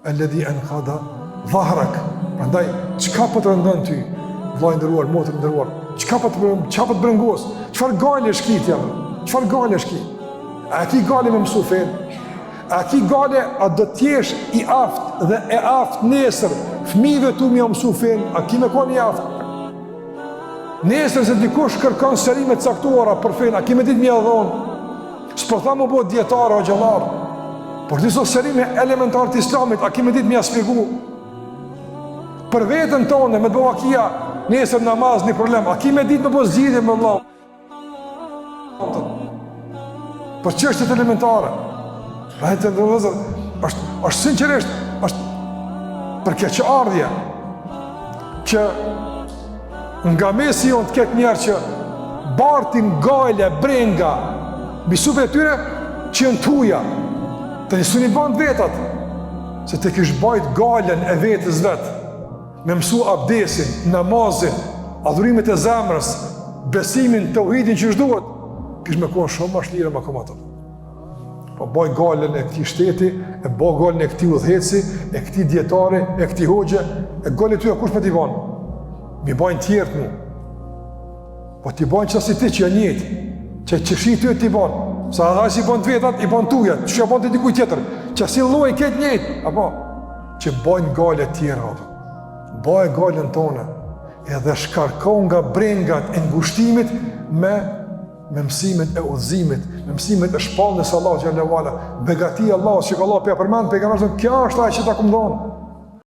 alladhi anqadha dhahrak. Prandaj çka po të rëndon ty, vllai nderuar, motër nderuar, çka po të brengos? Çfarë gale është kitja? Çfarë gale është ki? A ki gale me mësu fen? A ki gale a do t'jesh i aft dhe e aft nesër fëmijëve tu më mësu fen? A ki me kon i aft? Nesër se dikush kërkon serime të caktuara për fen, a ki me ditë mja dhonë? S'po tha më bëhet dietar o xhallar. Por disa serime elementare të islamit, a ki me ditë mja shpjegu? Për vetën tonë, me të bëva kia, nesër namaz një problem, a ki me ditë me bëhet zgjidhje me vëllau? Për çështjet elementare. Vajtë ndërlozë, është sinqerisht, është për keqardhje që nga mesi jonë të ketë njerë që bartin gajle, brenga, bisupe e tyre që jënë tuja, të njësu një bandë vetat, se të kishë bajt gajlen e vetës vetë, me mësu abdesin, namazin, adhurimet e zemrës, besimin, të uhidin që është duhet, kishë me konë shumë ashtë lire më komatër. Po baj galen e këti shteti, e baj galen e këti udheci, e këti djetari, e këti hoxhe, e galen e tyja kush me t'i banë? Mi bajnë tjertë mu. Po t'i banë qësi ti që janë njëti, që shi ty e t'i banë. Sa adha si banë të vetat, i banë tuja, që ja banë të dikuj tjetër. Qësi loj këtë njëti, apo? Që bajnë gale tjera, bajnë galen tonë, edhe shkarkon nga brengat e ngushtimit me mësimet e udhëzimit, me mësimet e shpalljes Allah xhallahu ala, begatia Allah që ka Allah për përmend pejgamberin, kjo është ajo që ta kumdon.